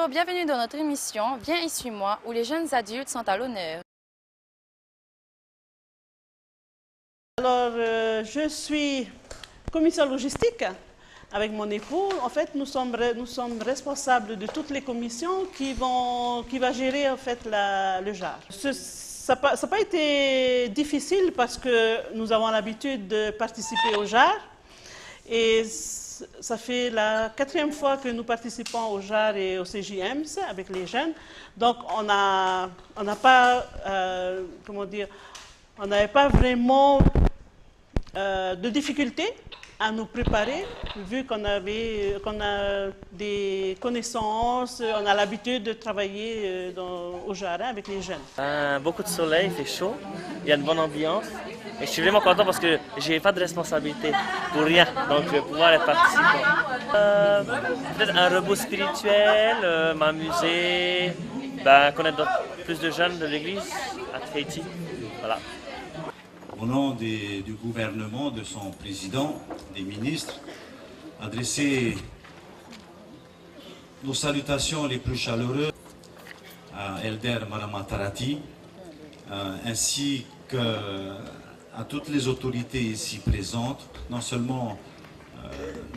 Bonjour, bienvenue dans notre émission Viens et suis-moi où les jeunes adultes sont à l'honneur. Alors, je suis commissaire logistique avec mon époux. En fait, nous sommes responsables de toutes les commissions qui vont gérer en fait le JAR. Ça n'a pas été difficile parce que nous avons l'habitude de participer au JAR et ça fait la 4e fois que nous participons au JAR et au CJMS avec les jeunes. Donc, on n'a pas, on n'avait pas vraiment de difficultés à nous préparer, vu qu'on a des connaissances, on a l'habitude de travailler au jardin avec les jeunes. Beaucoup de soleil, il fait chaud, il y a une bonne ambiance. Et je suis vraiment content parce que je n'ai pas de responsabilité pour rien, donc je vais pouvoir être participant. Peut-être un repos spirituel, m'amuser, connaître plus de jeunes de l'église à Tahiti. Voilà. Au nom du gouvernement, de son président, des ministres, adresser nos salutations les plus chaleureuses à Elder Maramatarati, ainsi qu'à toutes les autorités ici présentes, non seulement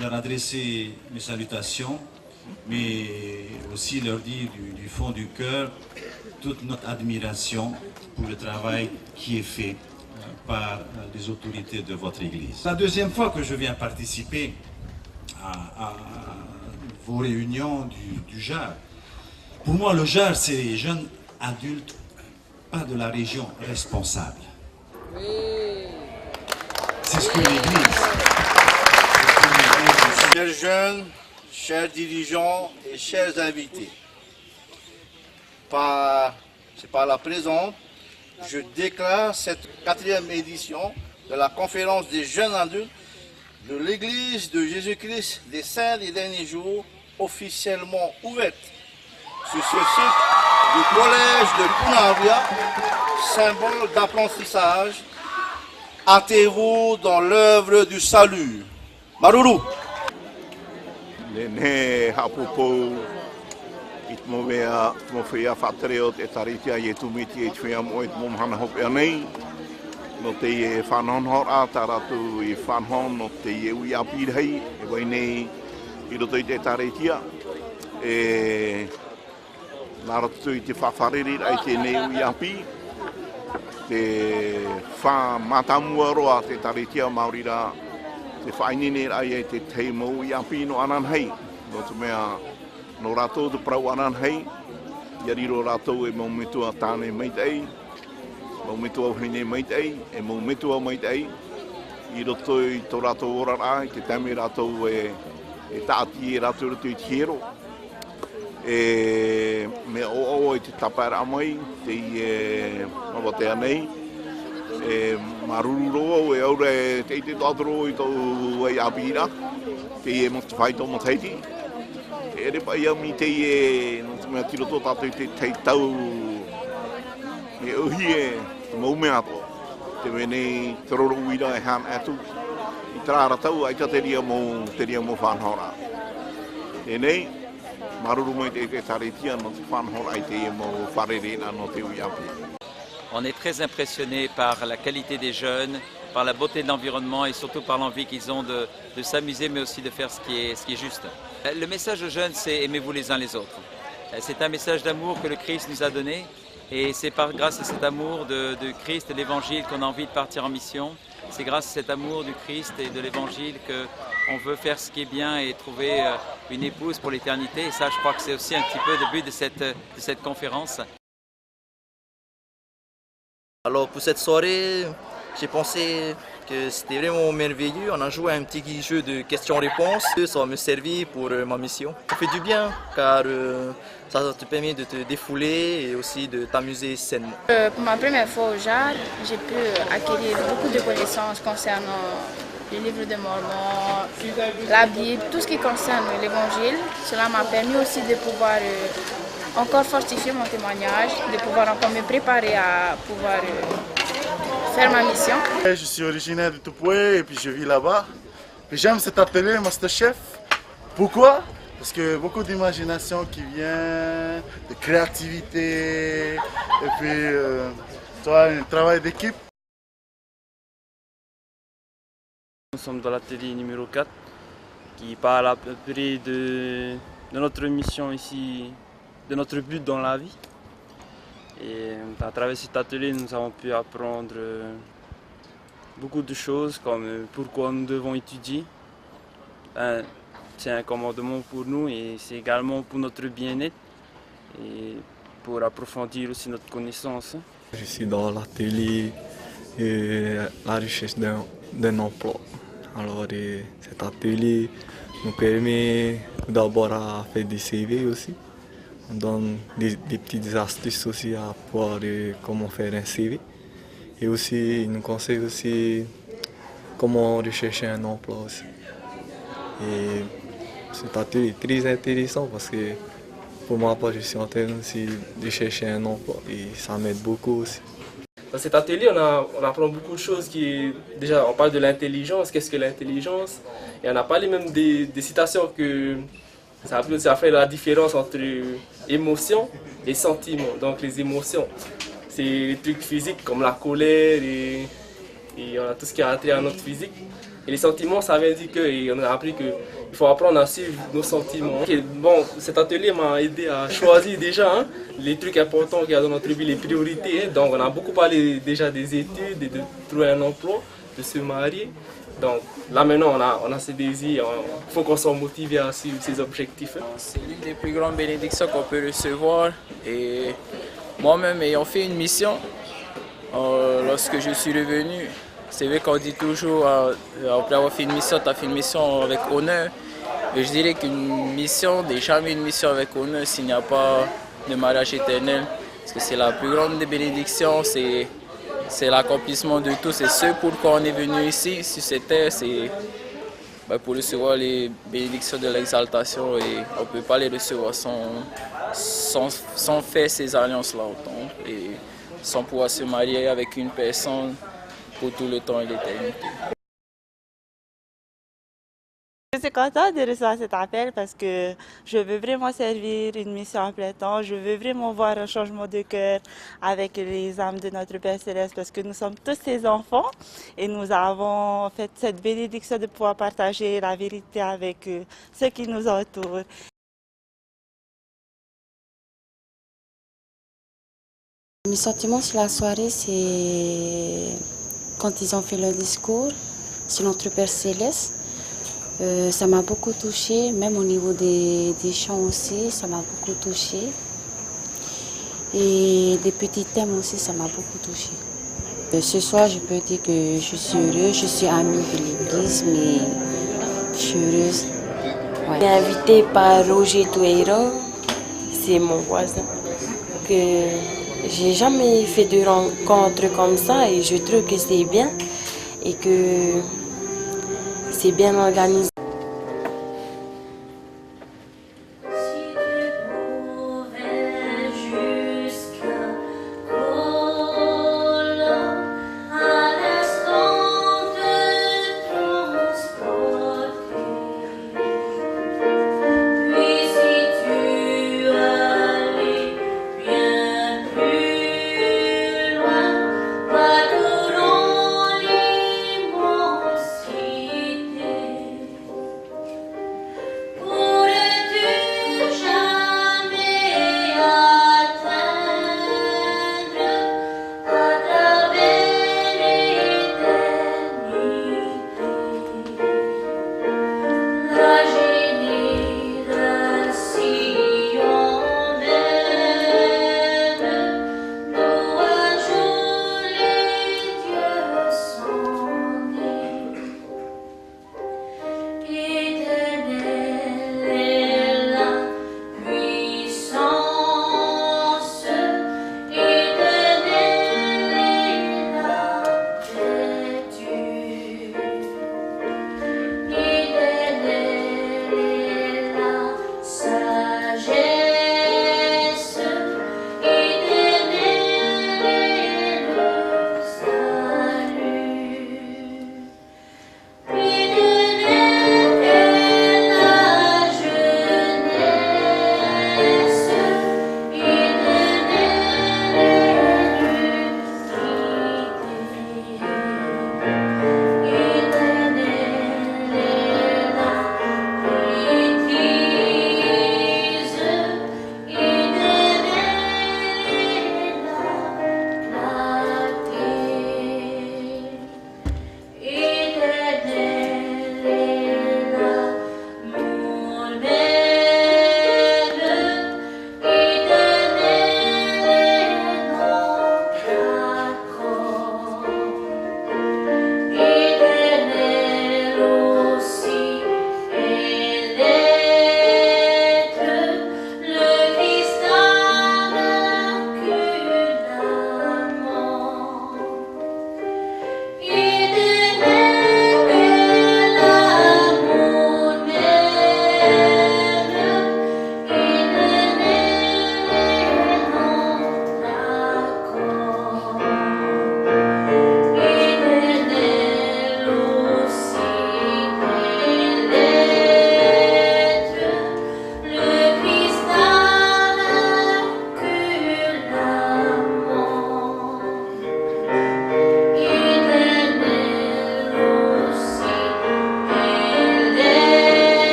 leur adresser mes salutations, mais aussi leur dire du fond du cœur toute notre admiration pour le travail qui est fait par les autorités de votre Église. C'est la 2e fois que je viens participer à vos réunions du JAR. Pour moi, le JAR, c'est les jeunes adultes, pas de la région, responsables. C'est ce que l'Église. Chers jeunes, chers dirigeants et chers invités, c'est par la présente, je déclare cette 4e édition de la conférence des jeunes adultes de l'Église de Jésus-Christ des Saints des Derniers Jours officiellement ouverte sur ce site du collège de Punavia, symbole d'apprentissage. Hâtez-vous dans l'œuvre du salut. Maruru! Mo mea mo fia whatereo te taritia i tumiti e tuia mo e momhana hope anei. No te e whanonhor a taratu i whanhon no te e ui apirhei e wai nei i roto i te taritia. E naratu i te whawhariri ai te nei ui api. Te wha matamua roa te taritia maurira te whainine ai e te teimo ui api no ananhei. No te mea no rātou te prau anan hei, ia riro rātou e mau mitua tāne meitei, mau mitua hine meitei, e mau mitua meitei, i roto i tō rātou orara, i te tame rātou e tāti e rātou roto i tihero. Me o i te tapara amai, te i mawate anei, maruru roa e aura e te ite tātoro i tō e apira, te e mata whaito mataiti. E re pai au mi te e, no te mea tiro tō tātou te teitau, me uhi e, te maumea ato. Te mene te roro uira e han atu, i trāra tau, ai ta te ria mō whanhora. Tēnei, maruru mai te taretia no te whanhora ai te mō wharerena no te ui api. On est très impressionné par la qualité des jeunes, par la beauté de l'environnement et surtout par l'envie qu'ils ont de s'amuser mais aussi de faire ce qui est juste. Le message aux jeunes, c'est aimez-vous les uns les autres. C'est un message d'amour que le Christ nous a donné et c'est grâce à cet amour de Christ et de l'Évangile qu'on a envie de partir en mission. C'est grâce à cet amour du Christ et de l'Évangile qu'on veut faire ce qui est bien et trouver une épouse pour l'éternité. Et ça, je crois que c'est aussi un petit peu le but de cette conférence. Alors pour cette soirée, j'ai pensé que c'était vraiment merveilleux. On a joué un petit jeu de questions-réponses. Ça va me servir pour ma mission. Ça fait du bien car ça te permet de te défouler et aussi de t'amuser sainement. Pour ma première fois au JAR, j'ai pu acquérir beaucoup de connaissances concernant le livre de Mormon, la Bible, tout ce qui concerne l'Évangile. Cela m'a permis aussi de pouvoir encore fortifier mon témoignage, de pouvoir encore me préparer à pouvoir faire ma mission. Je suis originaire de Tupoué et puis je vis là-bas. J'aime cet atelier Masterchef. Pourquoi? Parce que beaucoup d'imagination qui vient, de créativité, et puis un travail d'équipe. Nous sommes dans l'atelier numéro 4 qui parle à peu près de notre mission ici, de notre but dans la vie. Et à travers cet atelier, nous avons pu apprendre beaucoup de choses comme pourquoi nous devons étudier. C'est un commandement pour nous et c'est également pour notre bien-être et pour approfondir aussi notre connaissance. Je suis dans l'atelier la recherche d'un emploi. Alors cet atelier nous permet d'abord à faire des CV aussi. On donne des petites astuces aussi à pouvoir comment faire un CV. Et aussi, il nous conseille aussi comment rechercher un emploi aussi. Et cet atelier est très intéressant parce que pour moi, je suis en train aussi de chercher un emploi et ça m'aide beaucoup aussi. Dans cet atelier, on apprend beaucoup de choses déjà, on parle de l'intelligence, qu'est-ce que l'intelligence? Et on a parlé même des citations que ça fait la différence entre émotion et sentiment. Donc les émotions, c'est les trucs physiques comme la colère et on a tout ce qui a trait à notre physique. Et les sentiments, ça veut dire qu'on a appris qu'il faut apprendre à suivre nos sentiments. Bon, cet atelier m'a aidé à choisir déjà les trucs importants qu'il y a dans notre vie, les priorités. Donc on a beaucoup parlé déjà des études, de trouver un emploi, de se marier. Donc là maintenant on a ces désirs, il faut qu'on soit motivé à suivre ces objectifs. C'est l'une des plus grandes bénédictions qu'on peut recevoir. Et moi-même ayant fait une mission, lorsque je suis revenu, c'est vrai qu'on dit toujours, après avoir fait une mission, tu as fait une mission avec honneur. Et je dirais qu'une mission n'est jamais une mission avec honneur s'il n'y a pas de mariage éternel. Parce que c'est la plus grande des bénédictions, c'est l'accomplissement de tout. C'est ce pourquoi on est venu ici, sur cette terre, c'est pour recevoir les bénédictions de l'exaltation. Et on ne peut pas les recevoir sans faire ces alliances-là au temple et sans pouvoir se marier avec une personne pour tout le temps et l'éternité. Je suis contente de recevoir cet appel parce que je veux vraiment servir une mission en plein temps. Je veux vraiment voir un changement de cœur avec les âmes de notre Père Céleste parce que nous sommes tous ses enfants et nous avons en fait cette bénédiction de pouvoir partager la vérité avec ceux qui nous entourent. Mes sentiments sur la soirée, c'est quand ils ont fait leur discours sur notre Père Céleste. Ça m'a beaucoup touchée, même au niveau des chants aussi, ça m'a beaucoup touchée. Et des petits thèmes aussi, ça m'a beaucoup touchée. Ce soir, je peux dire que je suis heureuse, je suis amie de l'église, mais je suis heureuse. Ouais. Je suis invitée par Roger Toueira, c'est mon voisin. J'ai jamais fait de rencontres comme ça et je trouve que c'est bien et que c'est bien organisé.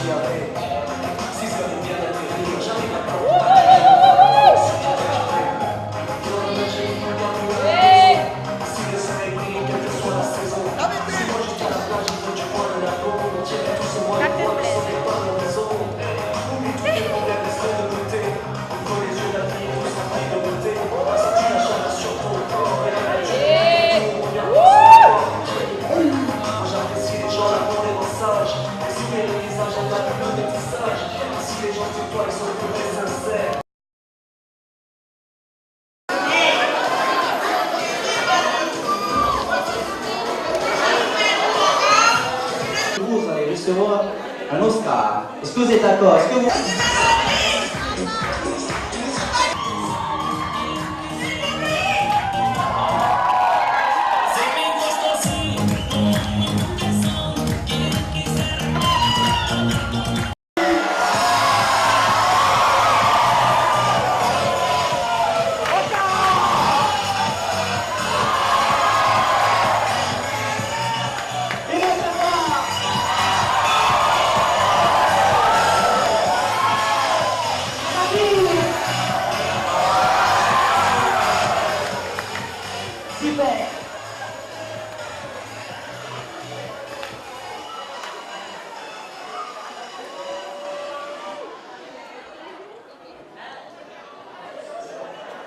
Vous allez recevoir un Oscar. Est-ce que vous êtes d'accord? Est-ce que vous...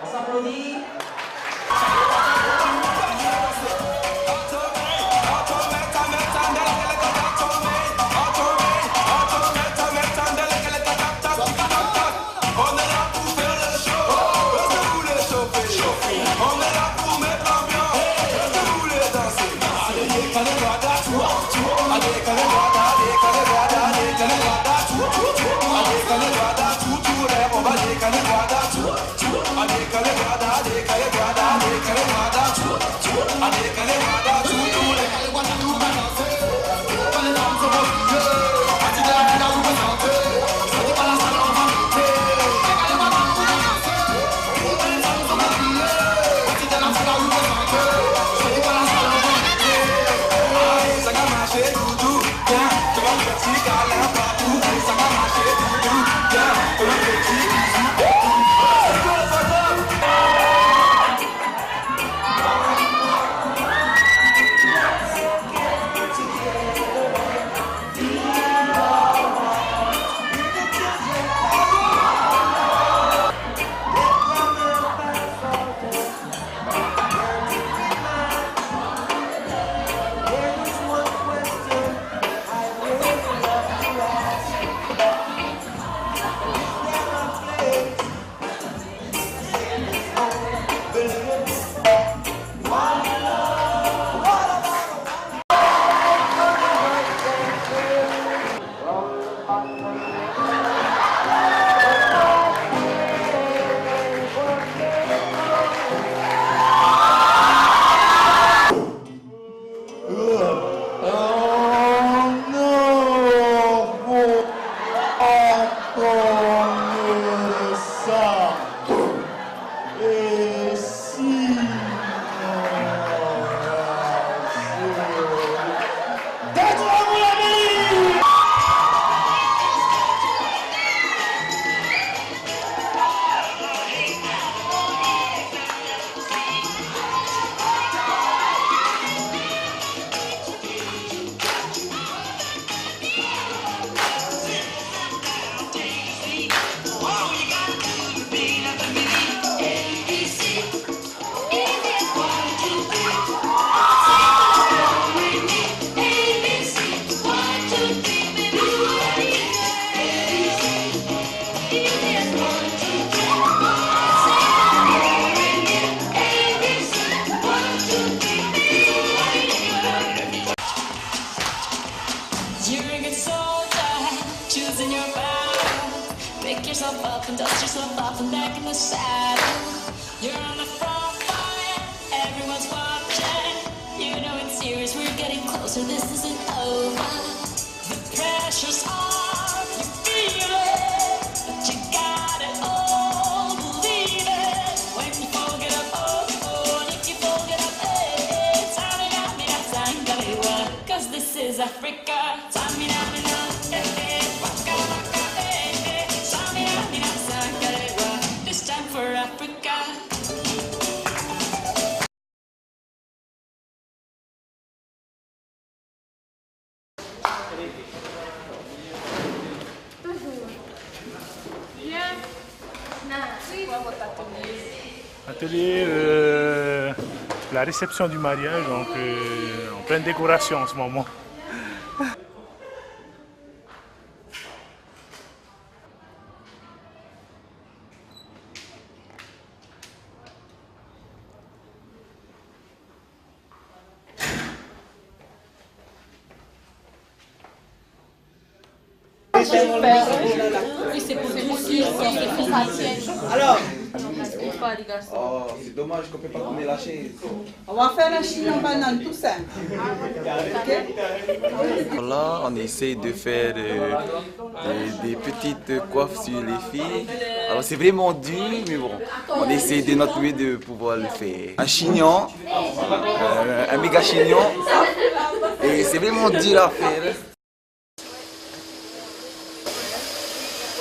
On s'applaudit. Africa, Tamina, C'est quoi votre atelier? Atelier, la réception du mariage, donc en pleine décoration en ce moment. Oui, c'est pour aussi, c'est ça tienne. Alors, Oh, c'est dommage qu'on ne peut pas tourner la chaise. On va faire la chine en banane, tout simple. Là, on essaie de faire des petites coiffes sur les filles. Alors c'est vraiment dur, mais bon, on essaie de notre mieux de pouvoir le faire. Un chignon, un méga chignon, et c'est vraiment dur à faire.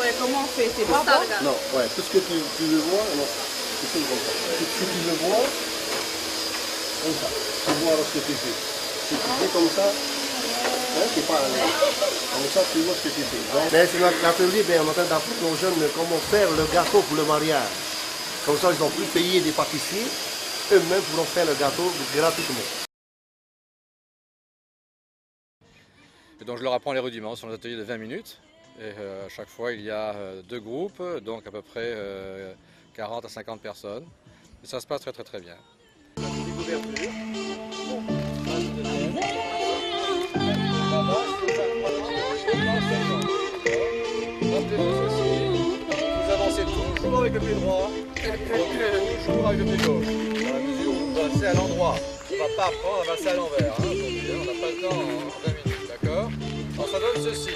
Ouais, comment on fait? C'est pas bon? Non, ouais, tout ce que tu le vois, non, c'est tout comme ça. Si tu le vois, comme ça, tu vois ce que tu fais. Si tu fais comme ça, hein, c'est pas comme ça, tu vois ce que tu fais. Mais c'est l'atelier, on est en train d'apprendre aux jeunes comment faire le gâteau pour le mariage. Comme ça, ils n'ont plus payé des pâtissiers, eux-mêmes pourront faire le gâteau gratuitement. Et donc je leur apprends les rudiments sur les ateliers de 20 minutes. Et à chaque fois, il y a 2 groupes, donc à peu près 40 à 50 personnes. Et ça se passe très bien. Vous avancez toujours avec le pied droit, toujours avec le pied gauche. Dans la mesure où vous avancez à l'endroit. On ne va pas apprendre à avancer à l'envers. Aujourd'hui, on n'a pas le temps en 20 minutes, d'accord? Alors ça donne ceci.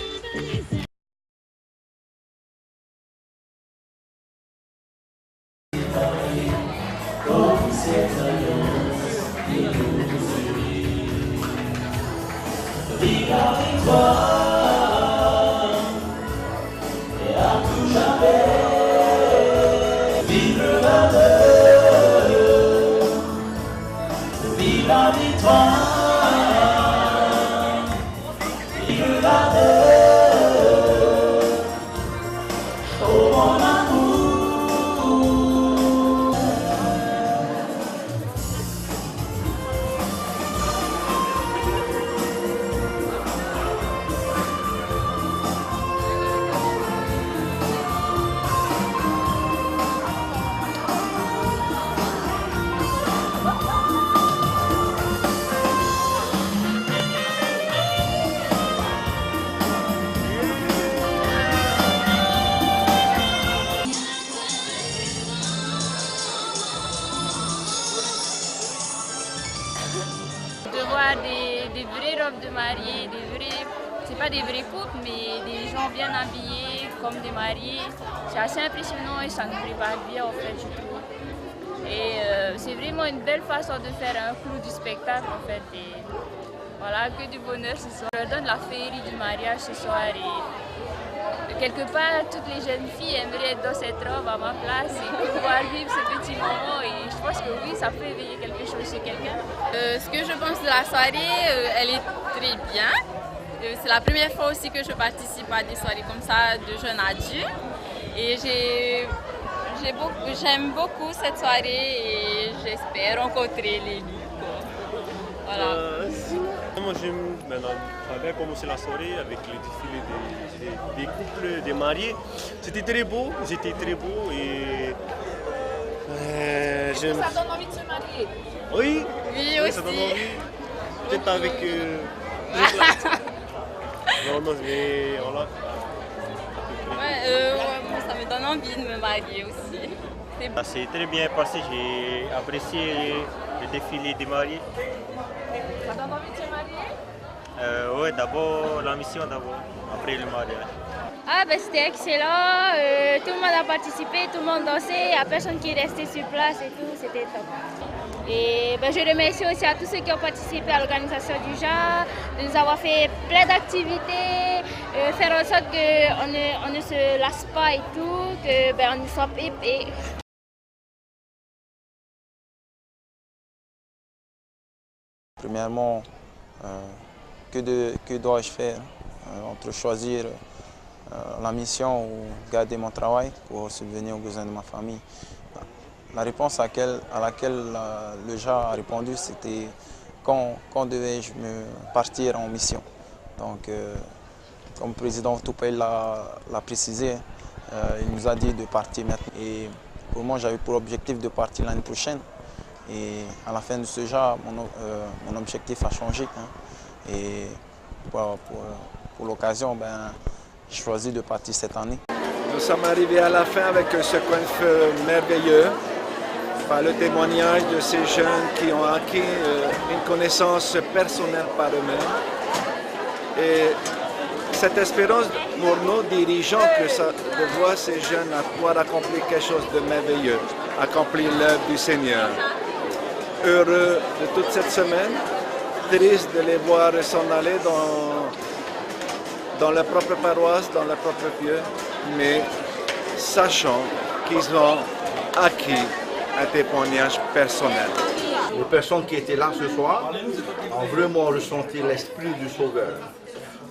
De voir des vraies robes de mariée, c'est pas des vrais couples, mais des gens bien habillés comme des mariés. C'est assez impressionnant et ça nous prépare bien en fait, je trouve. Et c'est vraiment une belle façon de faire un clou du spectacle en fait. Et voilà, que du bonheur ce soir. Je leur donne la féerie du mariage ce soir et quelque part toutes les jeunes filles aimeraient être dans cette robe à ma place et pouvoir vivre ce petit moment. Et je pense que oui, ça peut éveiller quelque chose chez quelqu'un. Ce que je pense de la soirée, elle est très bien. C'est la première fois aussi que je participe à des soirées comme ça de jeunes adultes. Et j'aime beaucoup cette soirée et j'espère rencontrer les livres. Voilà. Moi j'aime bien commencer la soirée avec le défilé des couples, des mariés. C'était très beau, ils étaient très beaux et Est-ce que ça donne envie de se marier? Oui, Oui, oui, ça donne aussi. envie. Peut-être avec non, mais voilà. Moi, ça me donne envie de me marier aussi. C'est très bien passé, j'ai apprécié le défilé des mariés. Ça donne envie de se marier? Oui, d'abord la mission d'abord, après le mariage. Ah ben c'était excellent, tout le monde a participé, tout le monde dansait, il n'y a personne qui est resté sur place et tout, c'était top. Et ben, je remercie aussi à tous ceux qui ont participé à l'organisation du genre, de nous avoir fait plein d'activités, faire en sorte qu'on ne se lasse pas et tout, que ben, on y soit pépé. Premièrement, que dois-je faire entre choisir la mission ou garder mon travail pour subvenir aux besoins de ma famille. La réponse à laquelle le JA a répondu, c'était quand devais-je me partir en mission. Donc, comme le président Toupel l'a précisé, il nous a dit de partir maintenant. Et pour moi, j'avais pour objectif de partir l'année prochaine. Et à la fin de ce JA, mon objectif a changé. Hein. Et pour l'occasion, j'ai choisi de partir cette année. Nous sommes arrivés à la fin avec ce coin de feu merveilleux, par le témoignage de ces jeunes qui ont acquis une connaissance personnelle par eux-mêmes. Et cette espérance pour nos dirigeants de voir ces jeunes pouvoir accomplir quelque chose de merveilleux, accomplir l'œuvre du Seigneur. Heureux de toute cette semaine, triste de les voir s'en aller dans leur propre paroisse, dans leur propre lieu, mais sachant qu'ils ont acquis un témoignage personnel. Les personnes qui étaient là ce soir ont vraiment ressenti l'esprit du Sauveur.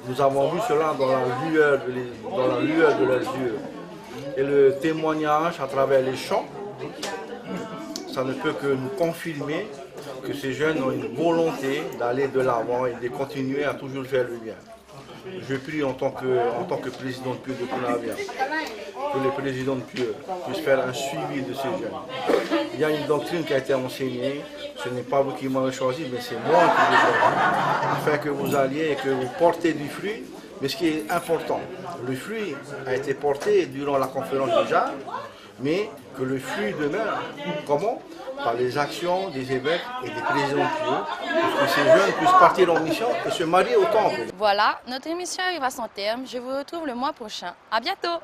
Nous avons vu cela dans la lueur de leurs yeux. Et le témoignage à travers les chants, ça ne peut que nous confirmer que ces jeunes ont une volonté d'aller de l'avant et de continuer à toujours faire le bien. Je prie en tant que président de Pieux de Kunavia, que le président de Pieux puisse faire un suivi de ces jeunes. Il y a une doctrine qui a été enseignée, ce n'est pas vous qui m'avez choisi, mais c'est moi qui l'ai choisi, afin que vous alliez et que vous portez du fruit. Mais ce qui est important, le fruit a été porté durant la conférence du JA, mais que le fruit demeure. Comment? Par les actions des évêques et des présidents de Pieux, pour que ces jeunes puissent partir en mission et se marier au temple. Voilà, notre émission arrive à son terme. Je vous retrouve le mois prochain. À bientôt!